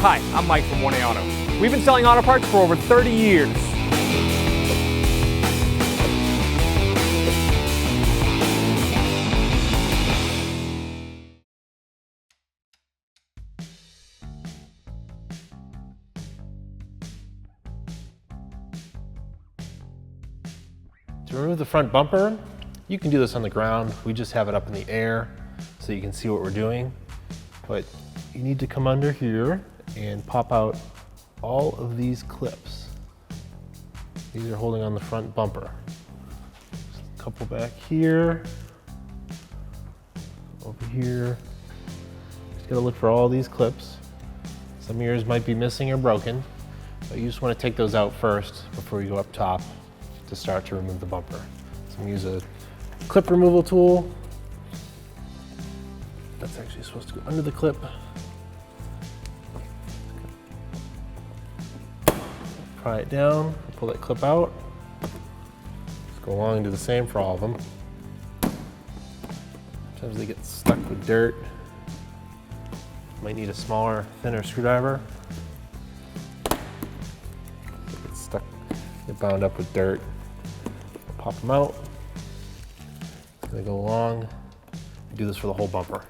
Hi, I'm Mike from 1A Auto. We've been selling auto parts for over 30 years. To remove the front bumper, you can do this on the ground. We just have it up in the air so you can see what we're doing. But you need to come under here and pop out all of these clips. These are holding on the front bumper. Just a couple back here, over here. Just gotta look for all these clips. Some of yours might be missing or broken, but you just want to take those out first before you go up top to start to remove the bumper. So I'm gonna use a clip removal tool. That's actually supposed to go under the clip. Pry it down, pull that clip out. Just go along and do the same for all of them. Sometimes they get stuck with dirt. Might need a smaller, thinner screwdriver. They get stuck, get bound up with dirt. Pop them out. Just gonna go along and do this for the whole bumper.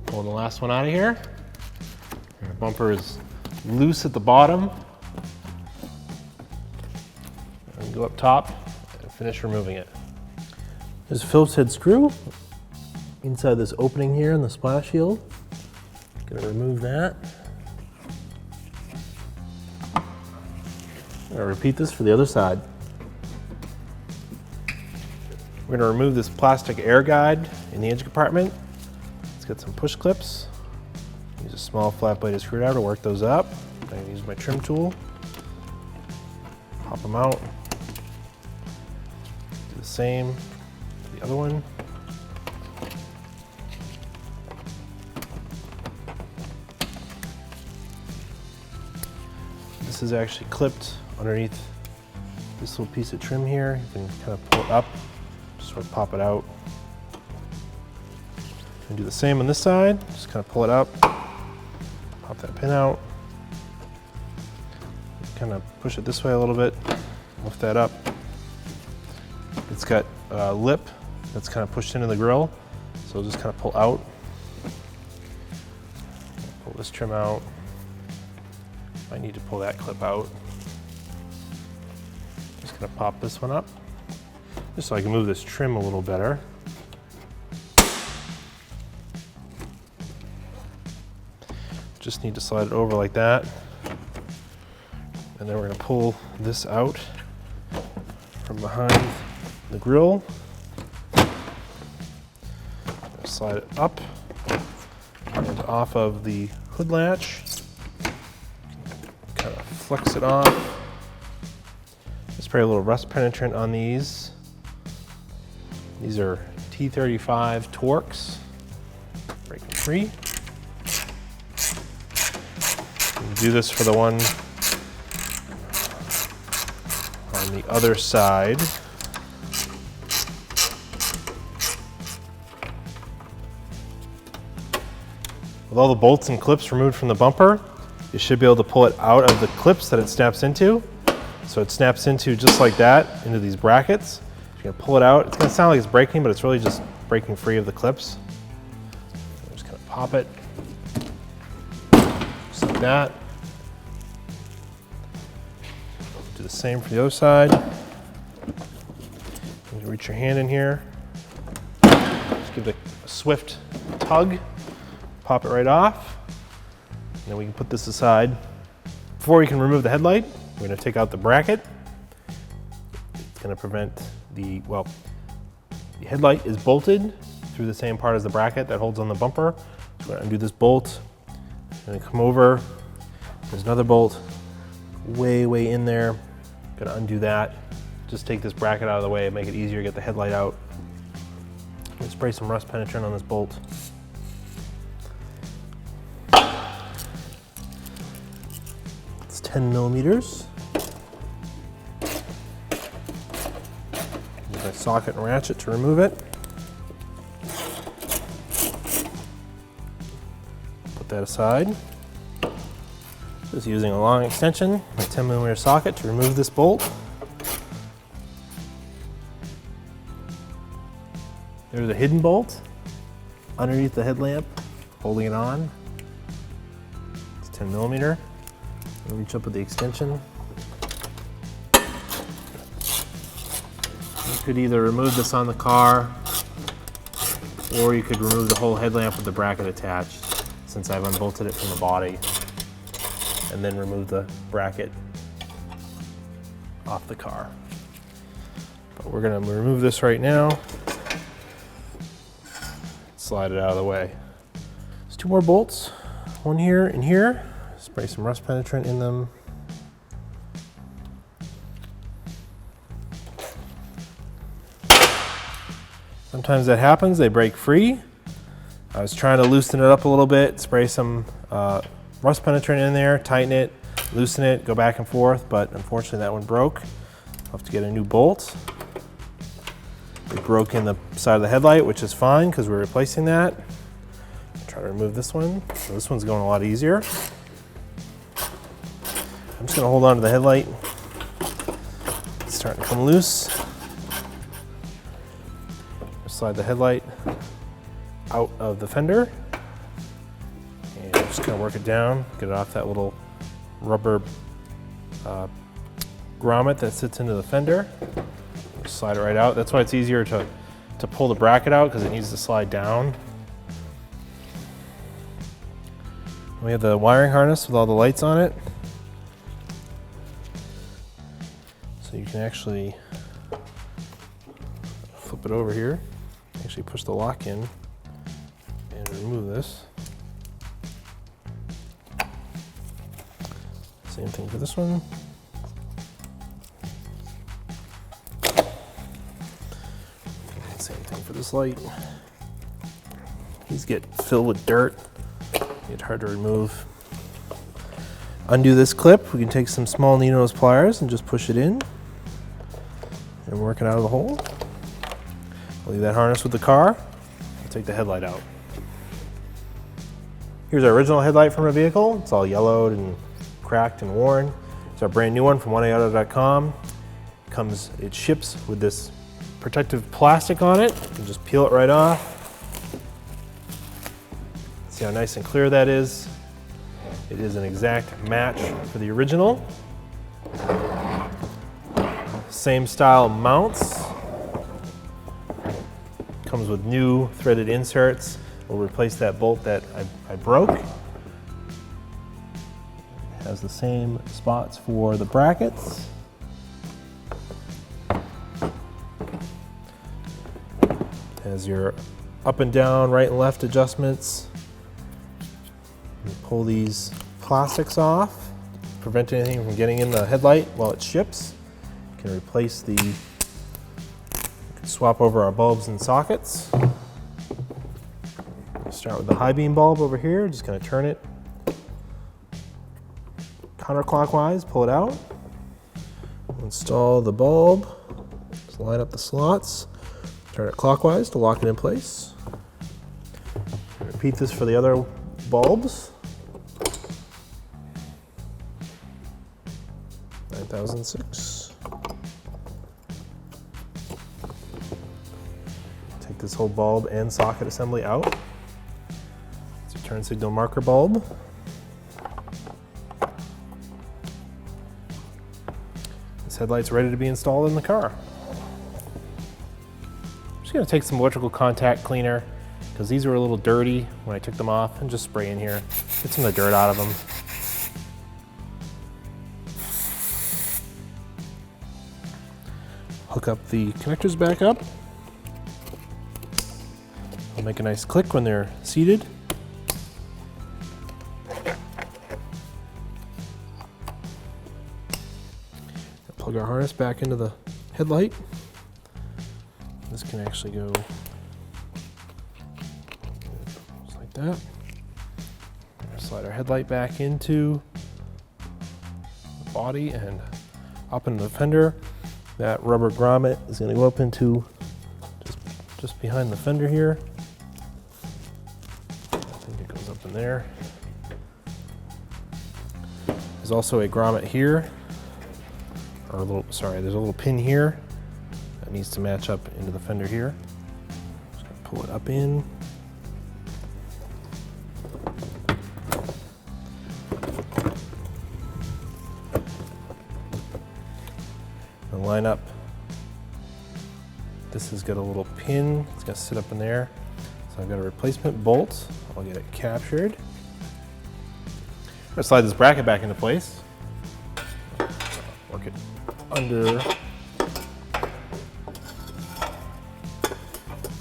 Pull the last one out of here. Our bumper is loose at the bottom. And go up top and finish removing it. There's a Phillips head screw inside this opening here in the splash shield. Gonna remove that. I'll repeat this for the other side. We're gonna remove this plastic air guide in the engine compartment. Let's get some push clips. Use a small flat bladed screwdriver to work those up. I'm gonna use my trim tool. Pop them out. Do the same for the other one. This is actually clipped underneath this little piece of trim here. You can kind of pull it up, just sort of pop it out. And do the same on this side, just kind of pull it up, pop that pin out, kind of push it this way a little bit, lift that up. It's got a lip that's kind of pushed into the grill, so just kind of pull out. Pull this trim out. I need to pull that clip out. Just gonna pop this one up, just so I can move this trim a little better. Just need to slide it over like that. And then we're gonna pull this out from behind the grill. Slide it up and off of the hood latch. Kind of flex it off. Spray a little rust penetrant on these. These are T35 Torx, breaking free. Do this for the one on the other side. With all the bolts and clips removed from the bumper, you should be able to pull it out of the clips that it snaps into. So it snaps into just like that, into these brackets. You're gonna pull it out. It's gonna sound like it's breaking, but it's really just breaking free of the clips. I'm just gonna pop it, just like that. Do the same for the other side. You reach your hand in here, just give it a swift tug, pop it right off, and then we can put this aside. Before we can remove the headlight, we're going to take out the bracket. It's going to prevent the headlight is bolted through the same part as the bracket that holds on the bumper. So we're going to undo this bolt, and then come over. There's another bolt way in there. Going to undo that. Just take this bracket out of the way and make it easier to get the headlight out. I'm going to spray some rust penetrant on this bolt. It's 10 millimeters. Use my socket and ratchet to remove it. put that aside. Just using a long extension, a 10mm socket to remove this bolt. There's a hidden bolt underneath the headlamp, holding it on. It's 10mm. Reach up with the extension. You could either remove this on the car, or you could remove the whole headlamp with the bracket attached, since I've unbolted it from the body, and then remove the bracket off the car. But we're gonna remove this right now. Slide it out of the way. There's 2 more bolts, one here and here. Spray some rust penetrant in them. Sometimes that happens, they break free. I was trying to loosen it up a little bit, spray some rust penetrant in there, tighten it, loosen it, go back and forth, but unfortunately that one broke. I'll have to get a new bolt. It broke in the side of the headlight, which is fine because we're replacing that. Try to remove this one. So this one's going a lot easier. I'm just gonna hold on to the headlight. It's starting to come loose. Slide the headlight out of the fender. And just gonna work it down, get it off that little rubber grommet that sits into the fender. Slide it right out. That's why it's easier to pull the bracket out, because it needs to slide down. We have the wiring harness with all the lights on it. So you can actually flip it over here, actually push the lock in and remove this. Same thing for this one. Same thing for this light. These get filled with dirt, get hard to remove. Undo this clip. We can take some small needle-nose pliers and just push it in and work it out of the hole. I'll leave that harness with the car. I'll take the headlight out. Here's our original headlight from our vehicle. It's all yellowed and cracked and worn. It's our brand new one from oneauto.com. It ships with this protective plastic on it. You can just peel it right off. See how nice and clear that is. It is an exact match for the original. Same style mounts. Comes with new threaded inserts. We'll replace that bolt that I broke. Has the same spots for the brackets. Has your up and down, right and left adjustments. You pull these plastics off, prevent anything from getting in the headlight while it ships. You can replace you can swap over our bulbs and sockets. Start with the high beam bulb over here, just gonna turn it counterclockwise, pull it out. Install the bulb, just line up the slots, turn it clockwise to lock it in place. Repeat this for the other bulbs. 9006. Take this whole bulb and socket assembly out. It's a turn signal marker bulb. This headlight's ready to be installed in the car. I'm just gonna take some electrical contact cleaner, because these were a little dirty when I took them off, and just spray in here, get some of the dirt out of them. Hook up the connectors back up. They'll make a nice click when they're seated. Plug our harness back into the headlight. This can actually go just like that. Slide our headlight back into the body and up into the fender. That rubber grommet is going to go up into just behind the fender here. I think it goes up in there. There's also a grommet here, or there's a little pin here that needs to match up into the fender here. Just gonna pull it up in. And line up. This has got a little pin, it's gonna sit up in there. So I've got a replacement bolt. I'll get it captured. I'm gonna slide this bracket back into place. Work it under.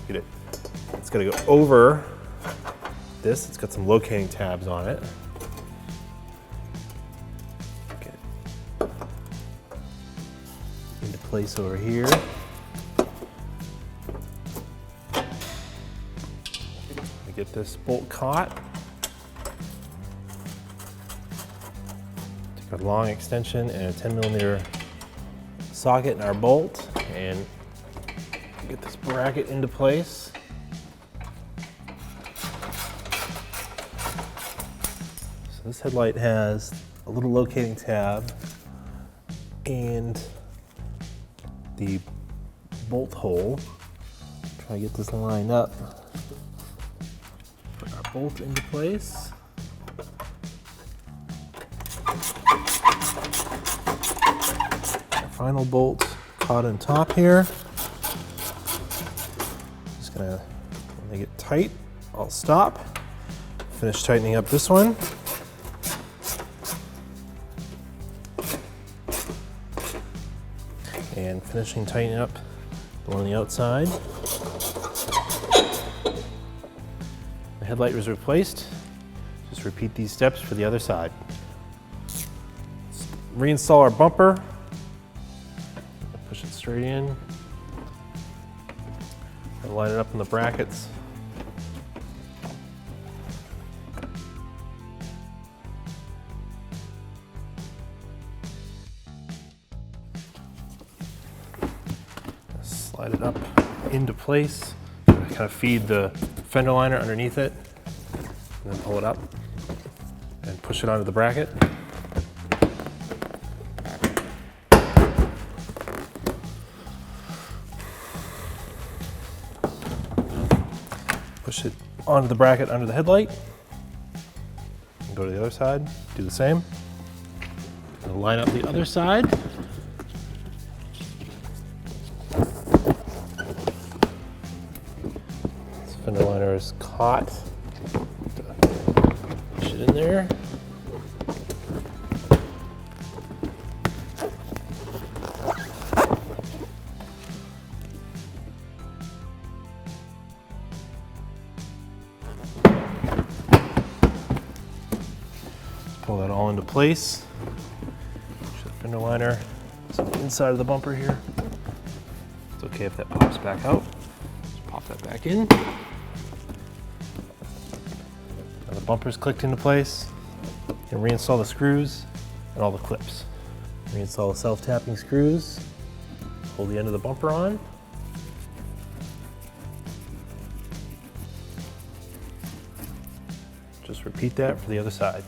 Get it. It's gonna go over this. It's got some locating tabs on it. Get it into place over here. Get this bolt caught. Take a long extension and a 10mm socket in our bolt and get this bracket into place. So this headlight has a little locating tab and the bolt hole. Try to get this lined up. Put our bolt into place. Our final bolt caught on top here. Just gonna, when they get tight, I'll stop. Finish tightening up this one. And finishing tightening up the one on the outside. The headlight was replaced. Just repeat these steps for the other side. Let's reinstall our bumper. Push it straight in. And line it up in the brackets. Slide it up into place. Kind of feed the fender liner underneath it, and then pull it up and push it onto the bracket. Push it onto the bracket under the headlight. And go to the other side, do the same. And line up the other side. Fender liner is caught. Push it in there. Pull that all into place. The fender liner is on the inside of the bumper here. It's okay if that pops back out. Just pop that back in. Now the bumper's clicked into place. And reinstall the screws and all the clips. Reinstall the self-tapping screws. Hold the end of the bumper on. Just repeat that for the other side.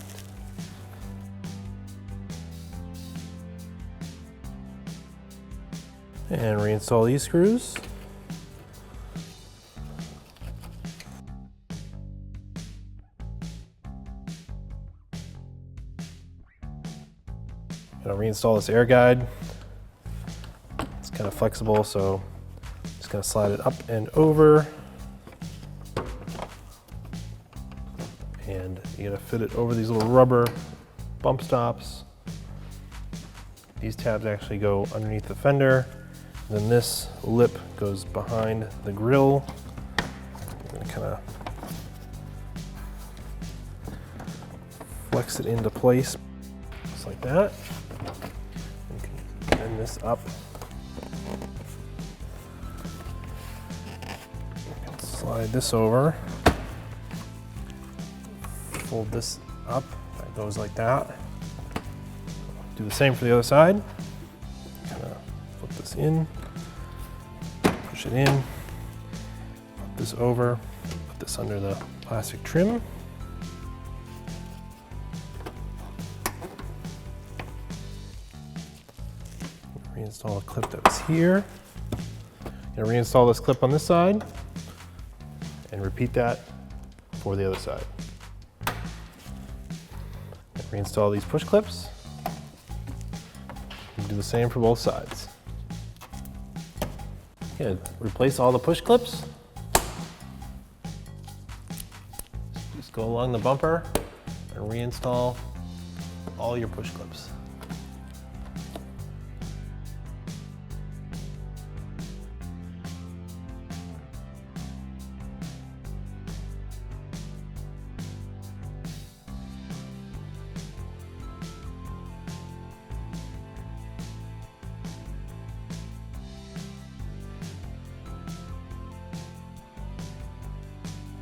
And reinstall these screws. Gonna reinstall this air guide. It's kind of flexible, so just gonna slide it up and over. And you gotta fit it over these little rubber bump stops. These tabs actually go underneath the fender. Then this lip goes behind the grill. I'm gonna kind of flex it into place, just like that. You can bend this up. Slide this over. Fold this up. That goes like that. Do the same for the other side. Kind of flip this in. Push it in, put this over, put this under the plastic trim. Reinstall a clip that was here. Gonna reinstall this clip on this side and repeat that for the other side. Reinstall these push clips. And do the same for both sides. Good. Replace all the push clips. Just go along the bumper and reinstall all your push clips.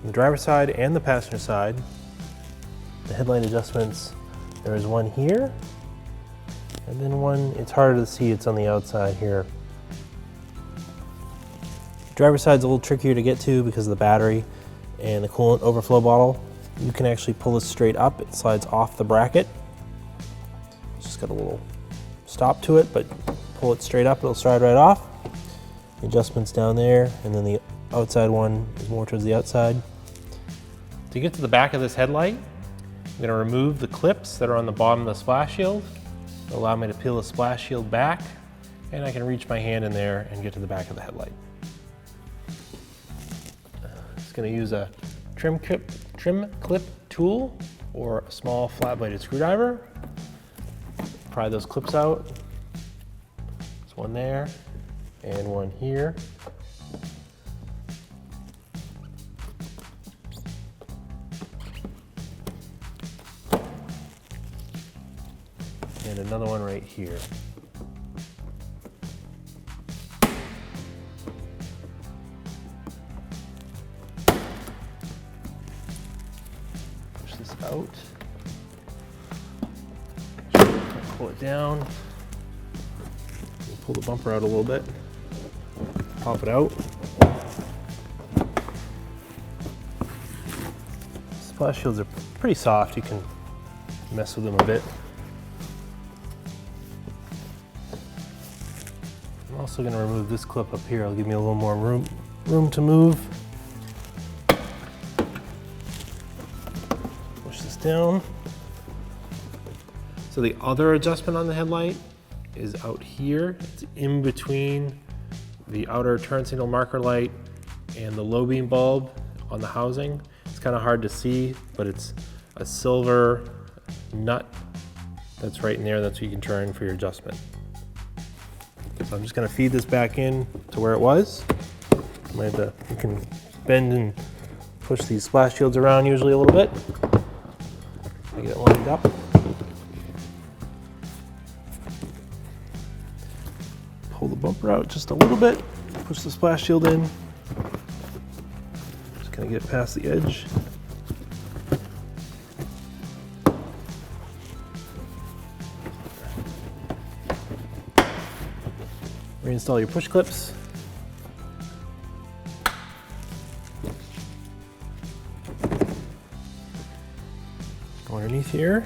The driver's side and the passenger side, the headlight adjustments, there is one here, and then one, it's harder to see, it's on the outside here. Driver's side's a little trickier to get to because of the battery and the coolant overflow bottle. You can actually pull this straight up, it slides off the bracket. It's just got a little stop to it, but pull it straight up, it'll slide right off. The adjustment's down there, and then the outside one is more towards the outside. To get to the back of this headlight, I'm going to remove the clips that are on the bottom of the splash shield. It'll allow me to peel the splash shield back, and I can reach my hand in there and get to the back of the headlight. Just going to use a trim clip tool or a small flat-bladed screwdriver. Pry those clips out. There's one there and one here. And another one right here. Push this out. Pull it down. Pull the bumper out a little bit. Pop it out. Splash shields are pretty soft. You can mess with them a bit. I'm also going to remove this clip up here. It'll give me a little more room to move. Push this down. So the other adjustment on the headlight is out here. It's in between the outer turn signal marker light and the low beam bulb on the housing. It's kind of hard to see, but it's a silver nut that's right in there. That's what you can turn for your adjustment. So I'm just going to feed this back in to where it was. You can bend and push these splash shields around usually a little bit to get it lined up. Pull the bumper out just a little bit, push the splash shield in. Just going to get it past the edge. Reinstall your push clips. Go underneath here.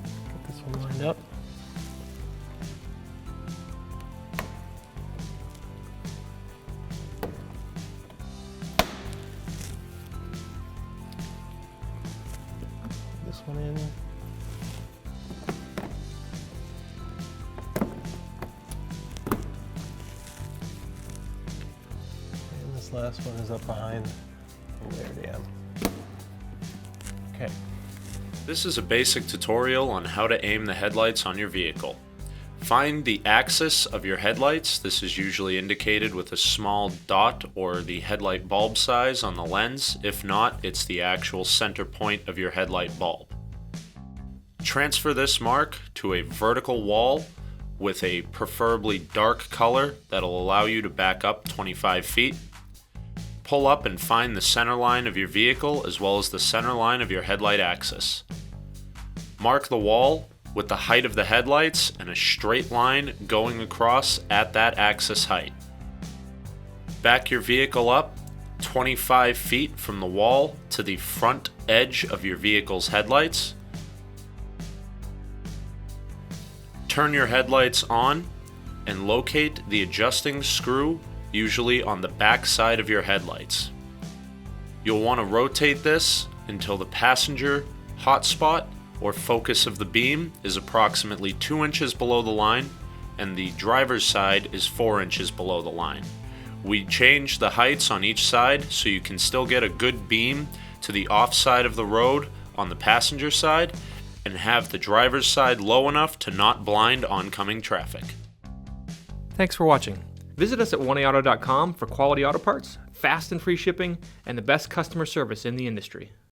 Get this one lined up. This one in. Last one is up behind. There I am. Okay. This is a basic tutorial on how to aim the headlights on your vehicle. Find the axis of your headlights. This is usually indicated with a small dot or the headlight bulb size on the lens. If not, it's the actual center point of your headlight bulb. Transfer this mark to a vertical wall with a preferably dark color that'll allow you to back up 25 feet. Pull up and find the center line of your vehicle as well as the center line of your headlight axis. Mark the wall with the height of the headlights and a straight line going across at that axis height. Back your vehicle up 25 feet from the wall to the front edge of your vehicle's headlights. Turn your headlights on and locate the adjusting screw, usually on the back side of your headlights. You'll want to rotate this until the passenger hotspot or focus of the beam is approximately 2 inches below the line and the driver's side is 4 inches below the line. We change the heights on each side so you can still get a good beam to the off side of the road on the passenger side and have the driver's side low enough to not blind oncoming traffic. Thanks for watching. Visit us at oneauto.com for quality auto parts, fast and free shipping, and the best customer service in the industry.